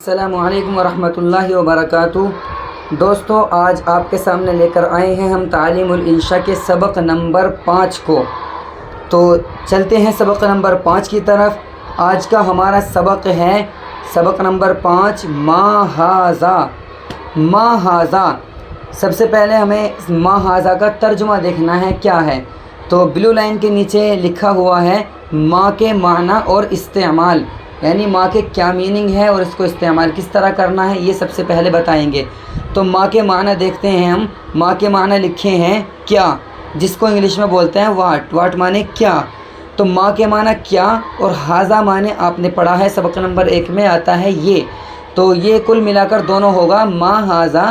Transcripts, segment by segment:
السلام علیکم ورحمۃ اللہ وبرکاتہ۔ دوستو، آج آپ کے سامنے لے کر آئے ہیں ہم تعلیم الانشاء کے سبق نمبر 5 کو۔ تو چلتے ہیں سبق نمبر 5 کی طرف۔ آج کا ہمارا سبق ہے سبق نمبر 5 ما ھذا۔ ما ھذا، سب سے پہلے ہمیں ما ھذا کا ترجمہ دیکھنا ہے کیا ہے۔ تو بلو لائن کے نیچے لکھا ہوا ہے ما کے معنی اور استعمال، یعنی ماں کے کیا میننگ ہے اور اس کو استعمال کس طرح کرنا ہے، یہ سب سے پہلے بتائیں گے۔ تو ماں کے معنی دیکھتے ہیں ہم۔ ماں کے معنی لکھے ہیں کیا، جس کو انگلش میں بولتے ہیں واٹ۔ واٹ مانے کیا۔ تو ماں کے معنی کیا اور ھذا مانے آپ نے پڑھا ہے سبق نمبر 1 میں آتا ہے یہ۔ تو یہ کل ملا کر دونوں ہوگا ما ھذا،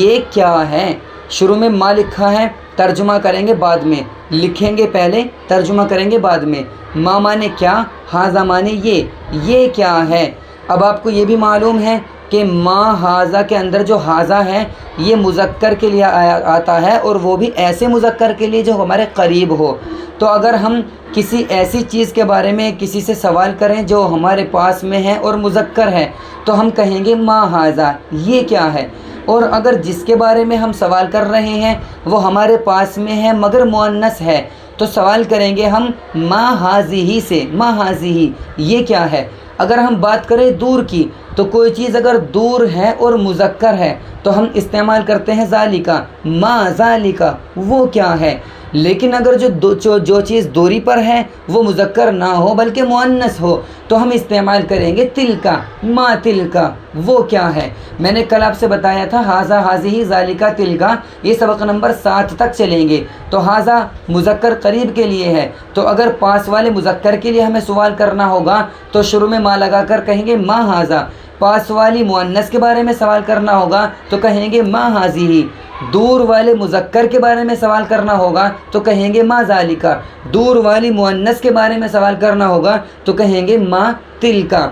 یہ کیا ہے۔ شروع میں ما لکھا ہے، ترجمہ کریں گے بعد میں، لکھیں گے پہلے ترجمہ کریں گے بعد میں۔ ما مانے کیا، ھذا مانے یہ کیا ہے۔ اب آپ کو یہ بھی معلوم ہے کہ ما ھذا کے اندر جو ھذا ہے یہ مذکر کے لیے آتا ہے، اور وہ بھی ایسے مذکر کے لیے جو ہمارے قریب ہو۔ تو اگر ہم کسی ایسی چیز کے بارے میں کسی سے سوال کریں جو ہمارے پاس میں ہے اور مذکر ہے تو ہم کہیں گے ما ھذا، یہ کیا ہے۔ اور اگر جس کے بارے میں ہم سوال کر رہے ہیں وہ ہمارے پاس میں ہے مگر مؤنث ہے تو سوال کریں گے ہم ما ھذہ سے، ما ھذہ، یہ کیا ہے۔ اگر ہم بات کریں دور کی تو کوئی چیز اگر دور ہے اور مذکر ہے تو ہم استعمال کرتے ہیں ذالکا، ما ذالکا، وہ کیا ہے۔ لیکن اگر جو چیز دوری پر ہے وہ مذکر نہ ہو بلکہ مؤنث ہو تو ہم استعمال کریں گے تلکا، ما تلکا، وہ کیا ہے۔ میں نے کل آپ سے بتایا تھا ھذا، ھذہ، ذالکا، تلکا، یہ سبق نمبر 7 تک چلیں گے۔ تو ھذا مذکر قریب کے لیے ہے، تو اگر پاس والے مذکر کے لیے ہمیں سوال کرنا ہوگا تو شروع میں ما لگا کر کہیں گے ما ھذا۔ پاس والی مؤنث کے بارے میں سوال کرنا ہوگا تو کہیں گے ما ھذہ۔ دور والے مذکر کے بارے میں سوال کرنا ہوگا تو کہیں گے ما ذالکا۔ دور والی مؤنث کے بارے میں سوال کرنا ہوگا تو کہیں گے ما تلکا۔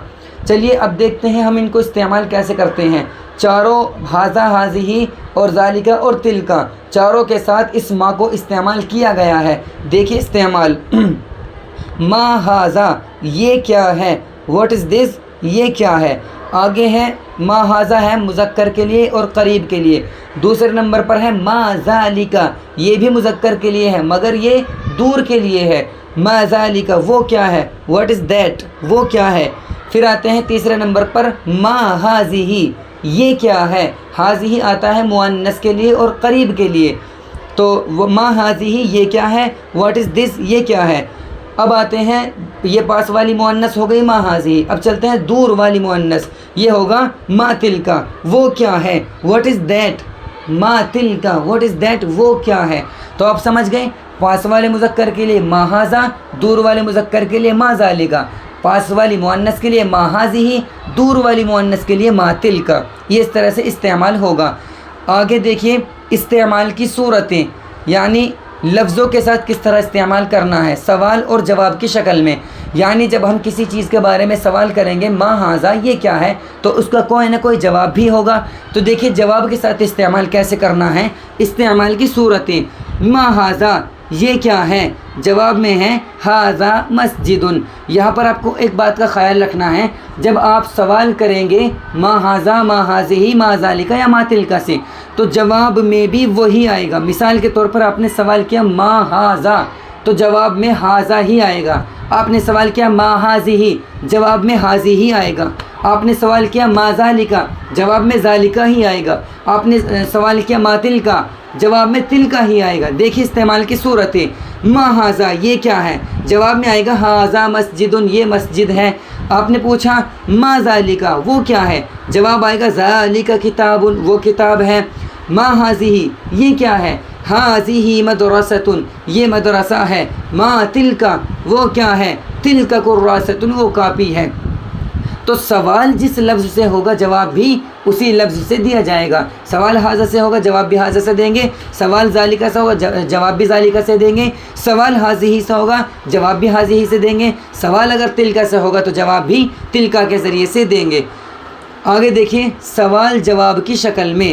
چلیے اب دیکھتے ہیں ہم ان کو استعمال کیسے کرتے ہیں۔ چاروں ھذا، ھذہ اور ذالکا اور تلکا، چاروں کے ساتھ اس ما کو استعمال کیا گیا ہے۔ دیکھیے استعمال ما ھذا، یہ کیا ہے، واٹ از دس، یہ کیا ہے۔ آگے ہے ما ھذا ہے مذکر کے لیے اور قریب کے لیے۔ دوسرے نمبر پر ہے ما ذالکا، یہ بھی مذکر کے لیے ہے مگر یہ دور کے لیے ہے۔ ما ذالکا، وہ کیا ہے، واٹ از دیٹ، وہ کیا ہے۔ پھر آتے ہیں تیسرے نمبر پر ما ھذہ، یہ کیا ہے۔ ھذہ آتا ہے مؤنث کے لیے اور قریب کے لیے، تو ما ھذہ، یہ کیا ہے، واٹ از دس، یہ کیا ہے۔ اب آتے ہیں، یہ پاس والی مؤنث ہو گئی ما ھذہ۔ اب چلتے ہیں دور والی مؤنث، یہ ہوگا ما تلکا، وہ کیا ہے، واٹ از دیٹ، ما تلکا، واٹ از دیٹ، وہ کیا ہے۔ تو آپ سمجھ گئے، پاس والے مذکر کے لیے ما ھذا، دور والے مذکر کے لیے ما ذالکا، پاس والی مؤنث کے لیے ما ھذہ، دور والی مؤنث کے لیے ما تلکا۔ یہ اس طرح سے استعمال ہوگا۔ آگے دیکھیے استعمال کی صورتیں، یعنی لفظوں کے ساتھ کس طرح استعمال کرنا ہے سوال اور جواب کی شکل میں۔ یعنی جب ہم کسی چیز کے بارے میں سوال کریں گے ما ھذا، یہ کیا ہے، تو اس کا کوئی نہ کوئی جواب بھی ہوگا۔ تو دیکھیے جواب کے ساتھ استعمال کیسے کرنا ہے۔ استعمال کی صورتیں، ما ھذا، یہ کیا ہے، جواب میں ہے ھذا مسجد۔ یہاں پر آپ کو ایک بات کا خیال رکھنا ہے، جب آپ سوال کریں گے ما ھذا، ما ھذہ، ما ذالکا یا ما تلکا سے تو جواب میں بھی وہی آئے گا۔ مثال کے طور پر آپ نے سوال کیا ما ھذا تو جواب میں ھذا ہی آئے گا۔ آپ نے سوال کیا ما ھذہ، جواب میں ھذہ ہی آئے گا۔ آپ نے سوال کیا ما ذالکا، جواب میں ذالکا ہی آئے گا۔ آپ نے سوال کیا ما تلکا، جواب میں تلکا ہی آئے گا۔ دیکھیے استعمال کی صورتیں، ما ھذا، یہ کیا ہے، جواب میں آئے گا ھذا مسجد، یہ مسجد ہے۔ آپ نے پوچھا ما ذالکا، وہ کیا ہے، جواب آئے گا ذالک کتاب، وہ کتاب ہے۔ ما ھذہ، یہ کیا ہے، ھذہ مدرسۃ، یہ مدرسہ ہے۔ ما تلکا، وہ کیا ہے، تلک کراسۃ، وہ کاپی ہے۔ تو سوال جس لفظ سے ہوگا جواب بھی اسی لفظ سے دیا جائے گا۔ سوال ھذا سے ہوگا جواب بھی ھذا سے دیں گے، سوال ذالکا سے ہوگا جواب بھی ذالکا سے دیں گے، سوال ھذہ سے ہوگا جواب بھی ھذہ سے دیں گے، سوال اگر تلکا سے ہوگا تو جواب بھی تلکا کے ذریعے سے دیں گے۔ آگے دیکھیں سوال جواب کی شکل میں،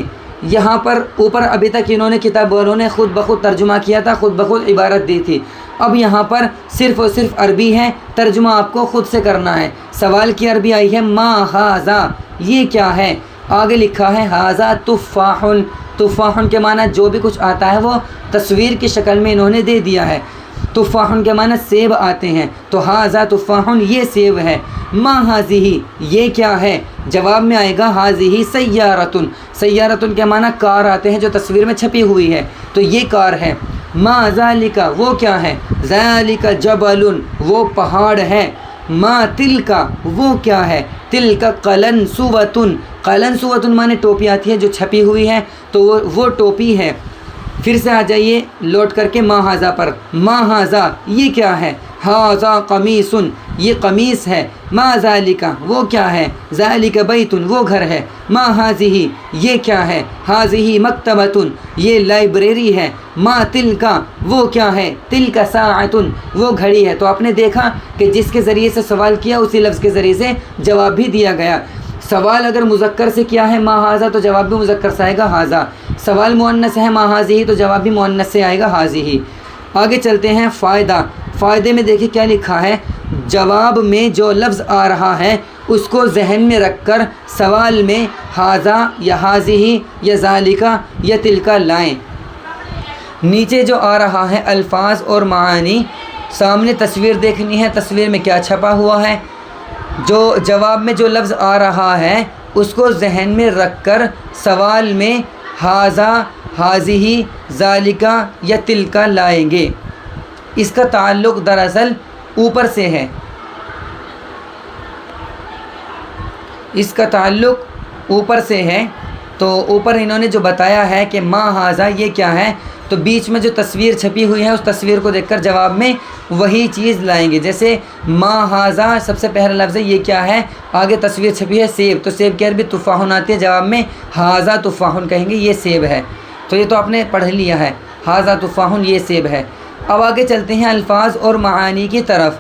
یہاں پر اوپر ابھی تک انہوں نے کتاب والوں نے خود بخود ترجمہ کیا تھا، خود بخود عبارت دی تھی۔ اب یہاں پر صرف اور صرف عربی ہے، ترجمہ آپ کو خود سے کرنا ہے۔ سوال کی عربی آئی ہے ما ھذا، یہ کیا ہے؟ آگے لکھا ہے ھذا تفاح، تفاح کے معنی جو بھی کچھ آتا ہے وہ تصویر کی شکل میں انہوں نے دے دیا ہے۔ تفاح کے معنی سیب آتے ہیں، تو ھذا تفاح یہ سیب ہے۔ ما ھذہ یہ کیا ہے؟ جواب میں آئے گا ھذہ سیارۃ، سیارۃ کے معنی کار آتے ہیں جو تصویر میں چھپی ہوئی ہے، تو یہ کار ہے۔ ما ذالک وہ کیا ہے؟ ذالک جبل وہ پہاڑ ہے۔ ما تلک وہ کیا ہے؟ تلک قلنسوۃ، قلنسوۃ معنی ٹوپی آتی ہے جو چھپی ہوئی ہے، تو وہ ٹوپی ہے۔ پھر سے آ جائیے لوٹ کر کے ما ھذا پر، ما ھذا یہ کیا ہے؟ ھذا قمیص یہ قمیص ہے۔ ما ذالک وہ کیا ہے؟ ذالک بیت وہ گھر ہے۔ ما ھذہ یہ کیا ہے؟ ھذہ مکتبۃ یہ لائبریری ہے۔ ما تلک وہ کیا ہے؟ تلک ساعۃ وہ گھڑی ہے۔ تو آپ نے دیکھا کہ جس کے ذریعے سے سوال کیا اسی لفظ کے ذریعے سے جواب بھی دیا گیا۔ سوال اگر مذکر سے کیا ہے ما ھذا تو جواب بھی مذکر سے آئے گا ھذا، سوال مؤنث ہے ما ھذہ تو جواب بھی مؤنث سے آئے گا ھذہ۔ آگے چلتے ہیں فائدہ، فائدے میں دیکھیں کیا لکھا ہے، جواب میں جو لفظ آ رہا ہے اس کو ذہن میں رکھ کر سوال میں ھذا یا ھذہ یا ذالک یا تلک لائیں۔ نیچے جو آ رہا ہے الفاظ اور معانی، سامنے تصویر دیکھنی ہے، تصویر میں کیا چھپا ہوا ہے، جو جواب میں جو لفظ آ رہا ہے اس کو ذہن میں رکھ کر سوال میں ھذا ھذہ ذالک یا تلک لائیں گے۔ اس کا تعلق دراصل اوپر سے ہے، اس کا تعلق اوپر سے ہے، تو اوپر انہوں نے جو بتایا ہے کہ ما ھذا یہ کیا ہے، تو بیچ میں جو تصویر چھپی ہوئی ہے اس تصویر کو دیکھ کر جواب میں وہی چیز لائیں گے۔ جیسے ما ھذا سب سے پہلا لفظ ہے یہ کیا ہے، آگے تصویر چھپی ہے سیب، تو سیب کی عربی تفاح آتی ہے، جواب میں ھذا تفاح کہیں گے، یہ سیب ہے۔ تو یہ تو آپ نے پڑھ لیا ہے، ھذا تفاح یہ سیب ہے۔ اب آگے چلتے ہیں الفاظ اور معانی کی طرف۔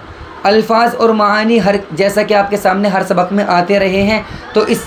الفاظ اور معانی جیسا کہ آپ کے سامنے ہر سبق میں آتے رہے ہیں، تو اس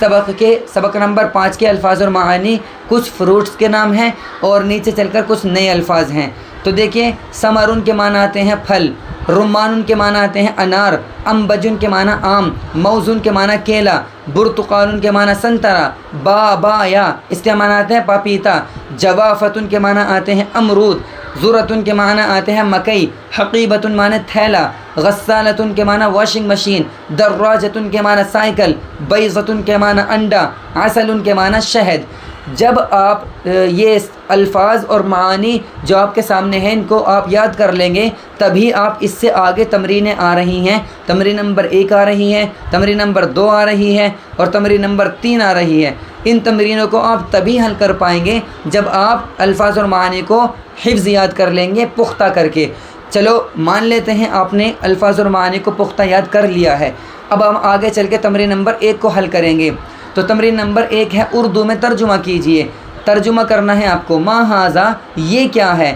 سبق نمبر 5 کے الفاظ اور معانی کچھ فروٹس کے نام ہیں اور نیچے چل کر کچھ نئے الفاظ ہیں۔ تو دیکھیں ثمرن کے معنی آتے ہیں پھل، رمان کے معنی آتے ہیں انار، انبجن کے معنی آم، موزن کے معنی کیلا، برتقال کے معنی سنترا، بابایا اس کے معنی آتے ہیں پپیتا، جوافتن کے معنی آتے ہیں امرود، ذرتن کے معنی آتے ہیں مکئی، حقیبتن معنی تھیلا، غسالتن کے معنی واشنگ مشین، دراجتن کے معنی سائیکل، بیضتن کے معنی انڈا، عسلن کے معنی شہد۔ جب آپ یہ الفاظ اور معانی جو آپ کے سامنے ہیں ان کو آپ یاد کر لیں گے تبھی آپ اس سے آگے تمرینیں آ رہی ہیں، تمرین نمبر 1 آ رہی ہے، تمرین نمبر 2 آ رہی ہے اور تمرین نمبر 3 آ رہی ہے۔ ان تمرینوں کو آپ تبھی حل کر پائیں گے جب آپ الفاظ اور معانی کو حفظ یاد کر لیں گے پختہ کر کے۔ چلو مان لیتے ہیں آپ نے الفاظ اور معانی کو پختہ یاد کر لیا ہے، اب ہم آگے چل کے تمرین نمبر 1 کو حل کریں گے۔ تو تمرین نمبر 1 ہے اردو میں ترجمہ کیجئے۔ ترجمہ کرنا ہے آپ کو، ما ھذا یہ کیا ہے،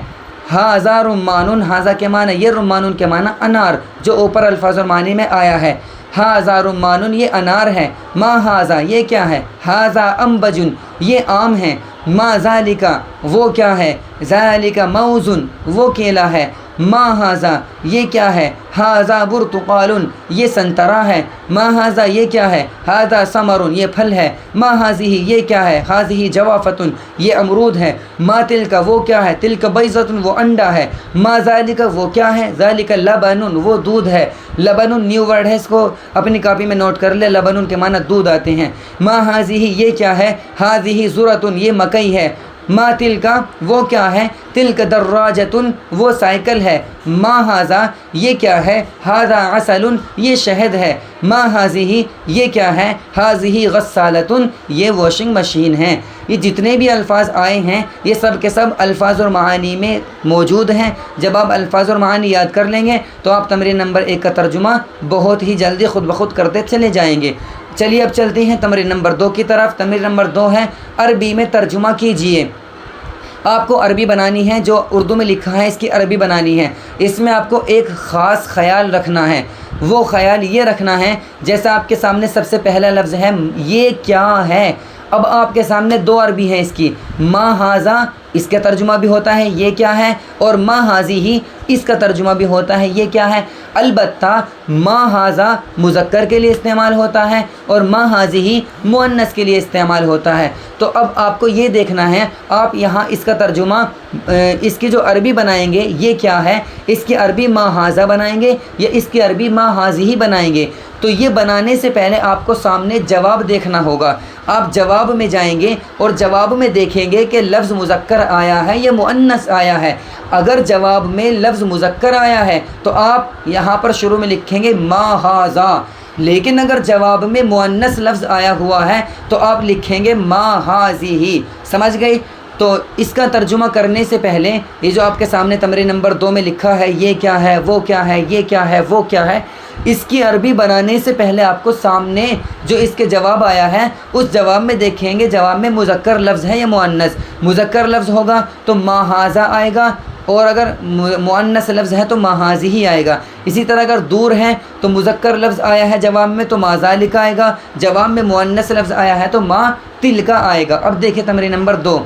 ھذا رمان، ھذا کے معنی یہ رمان کے معنی انار جو اوپر الفاظ اور معنی میں آیا ہے، ھذا رمان یہ انار ہے، ما ھذا یہ کیا ہے، ھذا انبجن یہ آم ہے، ما ذالک وہ کیا ہے، ذالک موزن وہ کیلا ہے، ما ھذا یہ کیا ہے، ھذا برتقال یہ سنترا ہے، ما ھذا یہ کیا ہے، ھذا ثمر یہ پھل ہے، ما ھذہ یہ کیا ہے، ھذہ جوافۃ یہ امرود ہے، ما تلک وہ کیا ہے، تلک بیضۃ وہ انڈا ہے، ما ذالک وہ کیا ہے، ذالک لبن وہ دودھ ہے۔ لبن نیو ورڈ ہے، اس کو اپنی کاپی میں نوٹ کر لے، لبن کے معنی دودھ آتے ہیں۔ ما ھذہ یہ کیا ہے، ھذہ ذرۃ یہ مکئی ہے، ما تلک وہ کیا ہے، تلک دراجۃ وہ سائیکل ہے، ما ھذا یہ کیا ہے، ھذا عسل یہ شہد ہے، ما ھذہ یہ کیا ہے، ھذہ غسالۃ یہ واشنگ مشین ہے۔ یہ جتنے بھی الفاظ آئے ہیں یہ سب کے سب الفاظ اور معانی میں موجود ہیں۔ جب آپ الفاظ اور معانی یاد کر لیں گے تو آپ تمرین نمبر 1 کا ترجمہ بہت ہی جلدی خود بخود کرتے چلے جائیں گے۔ چلیے اب چلتے ہیں تمرین نمبر 2 کی طرف۔ تمرین نمبر 2 ہے عربی میں ترجمہ کیجئے۔ آپ کو عربی بنانی ہے، جو اردو میں لکھا ہے اس کی عربی بنانی ہے۔ اس میں آپ کو ایک خاص خیال رکھنا ہے، وہ خیال یہ رکھنا ہے جیسا آپ کے سامنے سب سے پہلا لفظ ہے یہ کیا ہے۔ اب آپ کے سامنے 2 عربی ہیں اس کی، ما ھذا اس کا ترجمہ بھی ہوتا ہے یہ کیا ہے، اور ما ہاذی اس کا ترجمہ بھی ہوتا ہے یہ کیا ہے۔ البتہ ما ہاذا مذکر کے لیے استعمال ہوتا ہے اور ما ہاذی مؤنث کے لیے استعمال ہوتا ہے۔ تو اب آپ کو یہ دیکھنا ہے، آپ یہاں اس کا ترجمہ اس کی جو عربی بنائیں گے یہ کیا ہے، اس کی عربی ما ہاذا بنائیں گے یا اس کی عربی ما ہاذی بنائیں گے۔ تو یہ بنانے سے پہلے آپ کو سامنے جواب دیکھنا ہوگا۔ آپ جواب میں جائیں گے اور جواب میں دیکھیں گے کہ لفظ مذکر آیا ہے یا مؤنث آیا ہے۔ اگر جواب میں لفظ مذکر آیا ہے تو آپ یہاں پر شروع میں لکھیں گے ما ہاذا، لیکن اگر جواب میں مؤنث لفظ آیا ہوا ہے تو آپ لکھیں گے ما ہاذی۔ سمجھ گئے؟ تو اس کا ترجمہ کرنے سے پہلے یہ جو آپ کے سامنے تمرین نمبر 2 میں لکھا ہے یہ کیا ہے، وہ کیا ہے، یہ کیا ہے، وہ کیا ہے، اس کی عربی بنانے سے پہلے آپ کو سامنے جو اس کے جواب آیا ہے اس جواب میں دیکھیں گے جواب میں مذکر لفظ ہے یا مؤنث۔ مذکر لفظ ہوگا تو ما ہاذا آئے گا، اور اگر مؤنث لفظ ہے تو ما ہاذی ہی آئے گا۔ اسی طرح اگر دور ہے تو مذکر لفظ آیا ہے جواب میں تو ما ذالک آئے گا، جواب میں مؤنث لفظ آیا ہے تو ما تلک آئے گا۔ اب دیکھیں تمرین نمبر 2،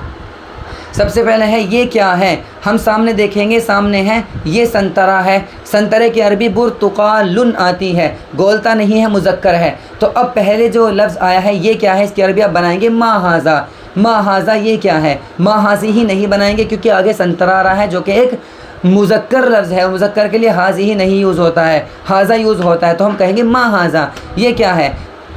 سب سے پہلے ہے یہ کیا ہے، ہم سامنے دیکھیں گے، سامنے ہے یہ سنترا ہے۔ سنترے کی عربی برتقالن آتی ہے، گولتا نہیں ہے، مذکر ہے۔ تو اب پہلے جو لفظ آیا ہے یہ کیا ہے، اس کی عربی آپ بنائیں گے ما ہاذا۔ ما ہاذا یہ کیا ہے، ما ہاذی ہی نہیں بنائیں گے کیونکہ آگے سنترا آ رہا ہے جو کہ ایک مذکر لفظ ہے، مذکر کے لیے ہاذی ہی نہیں یوز ہوتا ہے، ہاذا یوز ہوتا ہے، تو ہم کہیں گے ما ہاذا یہ کیا ہے،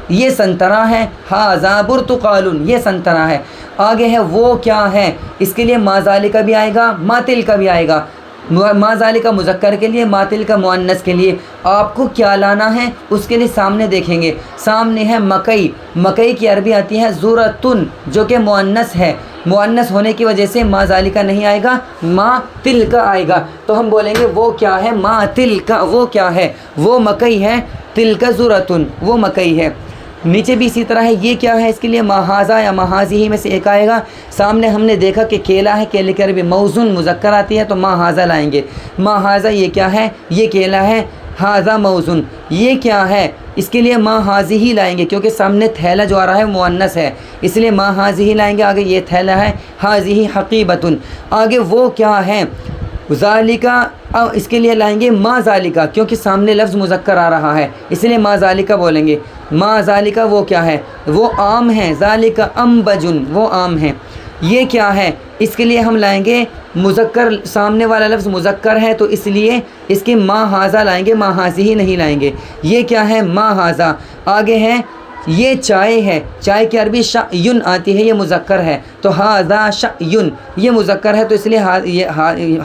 یہ سنترا ہے، ہاذا برتقالن یہ سنترا ہے۔ آگے ہے وہ کیا ہے، اس کے لیے ما ذالک بھی آئے گا، ما تلک بھی آئے گا۔ ما ذالک مذکر کے لیے، ما تلک مؤنث کے لیے۔ آپ کو کیا لانا ہے اس کے لیے سامنے دیکھیں گے، سامنے ہے مکئی۔ مکئی کی عربی آتی ہے ذرتن جو کہ مؤنث ہے، مؤنث ہونے کی وجہ سے ما ذالک نہیں آئے گا، ما تلک آئے گا۔ تو ہم بولیں گے وہ کیا ہے، ما تلک وہ کیا ہے، وہ مکئی ہے، تلک ذرتن وہ مکئی ہے۔ نیچے بھی اسی طرح ہے یہ کیا ہے، اس کے لیے ما ہاذا یا ما ہاذی میں سے ایک آئے گا۔ سامنے ہم نے دیکھا کہ کیلا ہے، کیلے کی عربی موزن مذکر آتی ہے تو ما ہاذا لائیں گے۔ ما ہاذا یہ کیا ہے، یہ کیلا ہے، ہاذا موزن یہ کیا ہے، اس کے لیے ما ہاذی ہی لائیں گے کیونکہ سامنے تھیلا جو آ رہا ہے مؤنث ہے، اس لیے ما ہاذی ہی لائیں گے۔ آگے یہ تھیلا ہے، ہاذی حقیبتن۔ آگے وہ کیا ہے، ذالکا اس کے لیے لائیں گے ما ذالکا کیونکہ سامنے لفظ مذکر آ رہا ہے، اس لیے ما ذالکا بولیں گے۔ ما ذالکا وہ کیا ہے، وہ آم ہے، ذالکا انبجن وہ آم ہے۔ یہ کیا ہے، اس کے لیے ہم لائیں گے مذکر، سامنے والا لفظ مذکر ہے تو اس لیے اس کی ما ہاذا لائیں گے، ما ہاذی ہی نہیں لائیں گے۔ یہ کیا ہے، ما ہاذا۔ آگے ہے یہ چائے ہے، چائے کی عربی شعین آتی ہے، یہ مذکر ہے تو ہاذا شعین یہ مذکر ہے تو اس لیے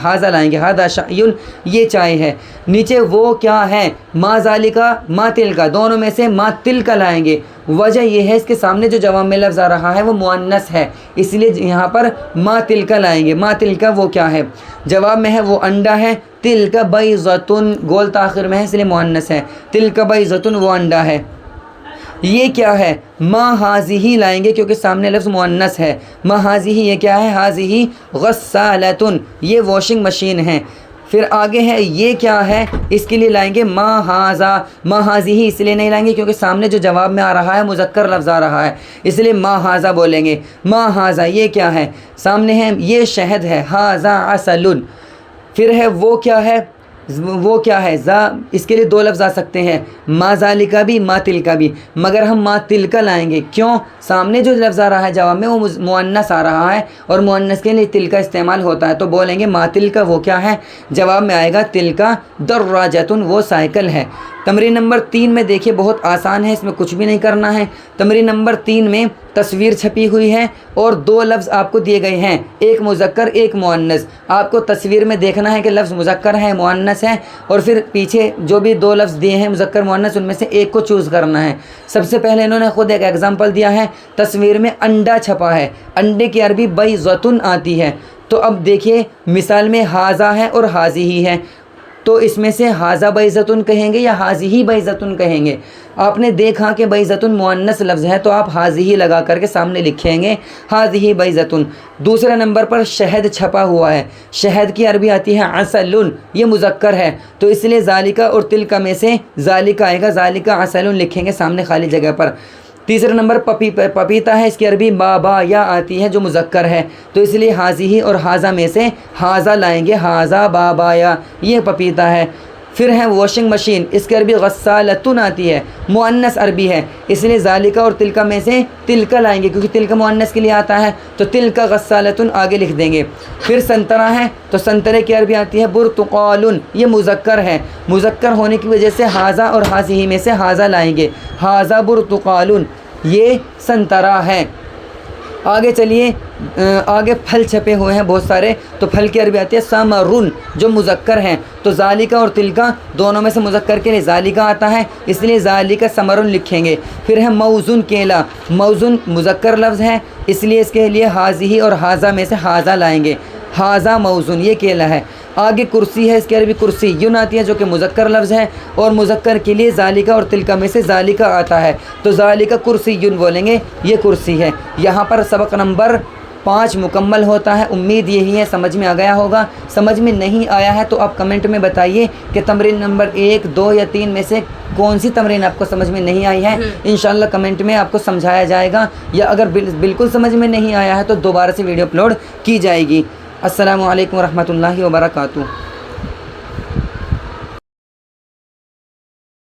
ہاذا لائیں گے، ہاذا شعین یہ چائے ہے۔ نیچے وہ کیا ہے، ما ذالکا ما تلکا، دونوں میں سے ما تلکا لائیں گے۔ وجہ یہ ہے اس کے سامنے جو جواب میں لفظ آ رہا ہے وہ مؤنث ہے، اس لیے یہاں پر ما تلکا لائیں گے۔ ما تلکا وہ کیا ہے، جواب میں ہے وہ انڈا ہے، تلک بیضۃ گول تاخیر میں ہے اس لیے مؤنث ہے، تلک بیضۃ وہ انڈا ہے۔ یہ کیا ہے، ما ہاذی لائیں گے کیونکہ سامنے لفظ مؤنث ہے۔ ما ہاذی یہ کیا ہے، ہاذی غسالۃ یہ واشنگ مشین ہے۔ پھر آگے ہے یہ کیا ہے، اس کے لیے لائیں گے ما ہاذا۔ ما ہاذی اس لیے نہیں لائیں گے کیونکہ سامنے جو جواب میں آ رہا ہے مذکر لفظ آ رہا ہے، اس لیے ما ہاذا بولیں گے۔ ما ہاذا یہ کیا ہے، سامنے ہے یہ شہد ہے، ہاذا عسل۔ پھر ہے وہ کیا ہے، وہ کیا ہے، اس کے لیے دو لفظ آ سکتے ہیں، ما ذالکا بھی ما تلکا بھی، مگر ہم ما تلکا لائیں گے۔ کیوں، سامنے جو لفظ آ رہا ہے جواب میں وہ مؤنث آ رہا ہے اور مؤنث کے لیے تلکا استعمال ہوتا ہے تو بولیں گے ما تلکا وہ کیا ہے، جواب میں آئے گا تلکا دراجۃ وہ سائیکل ہے۔ تمرین نمبر 3 میں دیکھیے بہت آسان ہے، اس میں کچھ بھی نہیں کرنا ہے۔ تمرین نمبر 3 میں تصویر چھپی ہوئی ہے اور دو لفظ آپ کو دیے گئے ہیں، ایک مذکر ایک مؤنث۔ آپ کو تصویر میں دیکھنا ہے کہ لفظ مذکر ہے مؤنث ہے، اور پھر پیچھے جو بھی دو لفظ دیے ہیں مذکر مؤنث ان میں سے ایک کو چوز کرنا ہے۔ سب سے پہلے انہوں نے خود ایک ایگزامپل دیا ہے، تصویر میں انڈا چھپا ہے، انڈے کی عربی بیضۃ آتی ہے۔ تو اب دیکھیے مثال میں ہاذا ہے اور ہاذی ہے، تو اس میں سے ہاذا بیضۃ کہیں گے یا ہاذی بیضۃ کہیں گے۔ آپ نے دیکھا کہ بیضۃ مؤنث لفظ ہے تو آپ ہاذی لگا کر کے سامنے لکھیں گے ہاذی بیضۃ۔ دوسرے نمبر پر شہد چھپا ہوا ہے، شہد کی عربی آتی ہے عسل، یہ مذکر ہے تو اس لیے ذالکا اور تلکا میں سے ذالکا آئے گا، ذالکا عسل لکھیں گے سامنے خالی جگہ پر۔ تیسرے نمبر پپیتا ہے، اس کی عربی بابا یا آتی ہے جو مذکر ہے، تو اس لیے حاضی اور حاضہ میں سے حاضہ لائیں گے، حاضہ بابا یا، یہ پپیتا ہے۔ پھر ہے واشنگ مشین، اس کی عربی غسالتن آتی ہے، مؤنث عربی ہے، اس لیے ذالکہ اور تلکہ میں سے تلکہ لائیں گے، کیونکہ تلکہ مؤنث کے لیے آتا ہے، تو تلکہ غسالتن آگے لکھ دیں گے۔ پھر سنترہ ہے، تو سنترے کی عربی آتی ہے برتقالن، یہ مذکر ہے، مذکر ہونے کی وجہ سے حاضہ اور حاضی میں سے حاضہ لائیں گے، حاضہ برتقالن، یہ سنترہ ہے۔ آگے چلیے، آگے پھل چھپے ہوئے ہیں بہت سارے، تو پھل کی عربی آتی ہے ثمرن جو مذکر ہیں، تو ذالکہ اور تلکہ دونوں میں سے مذکر کے لیے ذالکہ آتا ہے، اس لیے ذالکہ ثمرن لکھیں گے۔ پھر ہے موزن کیلا، موزن مذکر لفظ ہے، اس لیے اس کے لیے حاضی اور حاضہ میں سے حاضہ لائیں گے، حاضہ موزن، یہ کیلا ہے۔ آگے کرسی ہے، اس کی عربی کرسی یون آتی ہے جو کہ مذکر لفظ ہے، اور مذکر کے لیے ذالکہ اور تلکہ میں سے ذالکہ آتا ہے، تو ذالکہ کرسی یون بولیں گے، یہ کرسی ہے۔ یہاں پر سبق نمبر 5 مکمل ہوتا ہے، امید یہی ہے سمجھ میں آ گیا ہوگا۔ سمجھ میں نہیں آیا ہے تو آپ کمنٹ میں بتائیے کہ تمرین نمبر 1، 2 یا 3 میں سے کون سی تمرین آپ کو سمجھ میں نہیں آئی ہے، انشاءاللہ کمنٹ میں آپ کو سمجھایا جائے گا، یا اگر بالکل سمجھ میں نہیں آیا ہے تو دوبارہ سے ویڈیو اپلوڈ کی جائے گی۔ السلام علیکم ورحمۃ اللہ وبرکاتہ۔